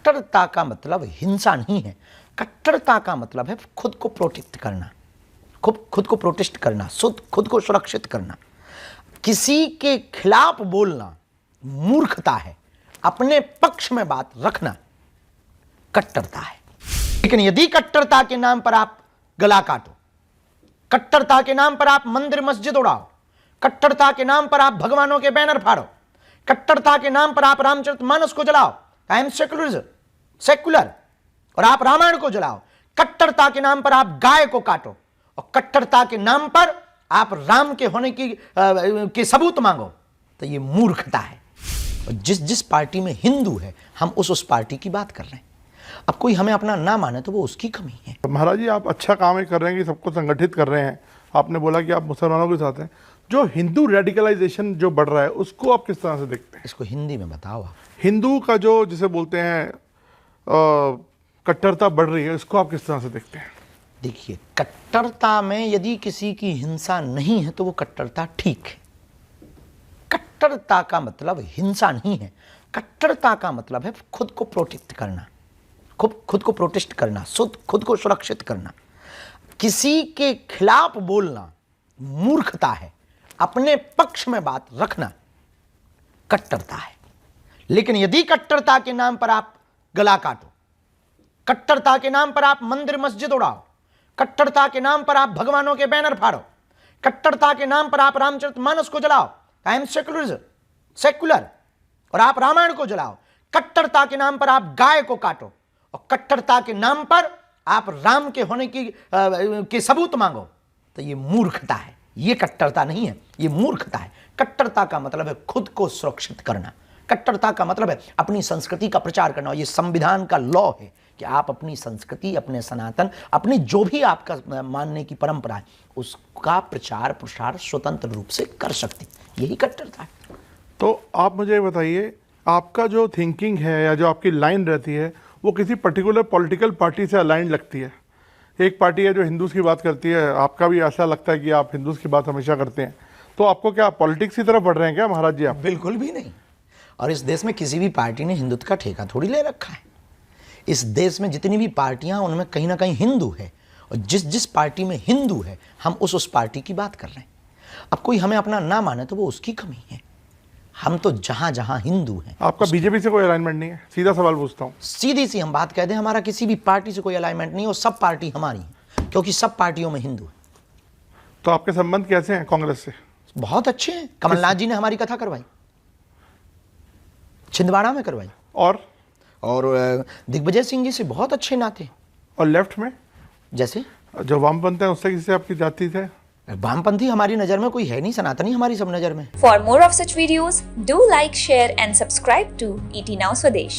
कट्टरता का मतलब हिंसा नहीं है। कट्टरता का मतलब है खुद को प्रोटेक्ट करना, खुद को प्रोटेस्ट करना, खुद को सुरक्षित करना। किसी के खिलाफ बोलना मूर्खता है, अपने पक्ष में बात रखना कट्टरता है। लेकिन यदि कट्टरता के नाम पर आप गला काटो, कट्टरता के नाम पर आप मंदिर मस्जिद उड़ाओ, कट्टरता के नाम पर आप भगवानों के बैनर फाड़ो, कट्टरता के नाम पर आप रामचरितमानस को जलाओ, आई एम सेक्युलर, और आप रामायण को जलाओ, कट्टरता के नाम पर आप गाय को काटो, और कट्टरता के नाम पर आप राम के होने की सबूत मांगो, तो ये मूर्खता है। और जिस पार्टी में हिंदू है हम उस पार्टी की बात कर रहे हैं। अब कोई हमें अपना ना माने तो वो उसकी कमी है। महाराज जी, आप अच्छा काम ही कर रहे हैं कि सबको संगठित कर रहे हैं। आपने बोला कि आप मुसलमानों के साथ हैं। जो हिंदू रेडिकलाइजेशन जो बढ़ रहा है उसको आप किस तरह से देखते हैं? इसको हिंदी में बताओ आप। हिंदू का जो जिसे बोलते हैं कट्टरता बढ़ रही है, इसको आप किस तरह से देखते हैं? देखिए, कट्टरता में यदि किसी की हिंसा नहीं है तो वो कट्टरता ठीक है। कट्टरता का मतलब हिंसा नहीं है। कट्टरता का मतलब है खुद को प्रोटेक्ट करना, खुद को प्रोटेस्ट करना, खुद को सुरक्षित करना। किसी के खिलाफ बोलना मूर्खता है, अपने पक्ष में बात रखना कट्टरता है। लेकिन यदि कट्टरता के नाम पर आप गला काटो, कट्टरता के नाम पर आप मंदिर मस्जिद उड़ाओ, कट्टरता के नाम पर आप भगवानों के बैनर फाड़ो, कट्टरता के नाम पर आप रामचरितमानस को जलाओ, आई एम सेक्युलर, और आप रामायण को जलाओ, कट्टरता के नाम पर आप गाय को काटो, और कट्टरता के नाम पर आप राम के होने की सबूत मांगो, तो ये मूर्खता है। ये कट्टरता नहीं है, ये मूर्खता है। कट्टरता का मतलब है खुद को सुरक्षित करना। कट्टरता का मतलब है अपनी संस्कृति का प्रचार करना। और ये संविधान का लॉ है कि आप अपनी संस्कृति, अपने सनातन, अपनी जो भी आपका मानने की परंपरा है उसका प्रचार प्रसार स्वतंत्र रूप से कर सकते। यही कट्टरता है। तो आप मुझे बताइए, आपका जो थिंकिंग है या जो आपकी लाइन रहती है वो किसी पर्टिकुलर पॉलिटिकल पार्टी से अलाइन लगती है? एक पार्टी है जो हिंदूज की बात करती है, आपका भी ऐसा लगता है कि आप हिंदूज की बात हमेशा करते हैं, तो आपको क्या पॉलिटिक्स की तरफ बढ़ रहे हैं क्या महाराज जी आप? बिल्कुल भी नहीं। और इस देश में किसी भी पार्टी ने हिंदुत्व का ठेका थोड़ी ले रखा है। इस देश में जितनी भी पार्टियां उनमें कहीं ना कहीं हिंदू है, और जिस पार्टी में हिंदू है हम उस पार्टी की बात कर रहे हैं। अब कोई हमें अपना ना माने तो वो उसकी कमी है। हम तो जहां जहां हिंदू हैं। आपका बीजेपी से कोई अलाइनमेंट नहीं है? सीधा सवाल पूछता हूं। सीधी सी हम बात कह दें, हमारा किसी भी पार्टी से कोई अलाइनमेंट नहीं, और सब पार्टी हमारी है, क्योंकि सब पार्टियों में हिंदू है। तो आपके संबंध कैसे हैं कांग्रेस से? बहुत अच्छे हैं। कमलनाथ जी ने हमारी कथा करवाई, छिंदवाड़ा में करवाई। और दिग्विजय सिंह जी से बहुत अच्छे नाते। और लेफ्ट में जैसे जो वामपंथ है उससे किससे आपकी जाती है? वामपंथी हमारी नजर में कोई है नहीं, सनातनी हमारी सब नजर में। For more of such videos, do like, share and subscribe to ET Now Swadesh.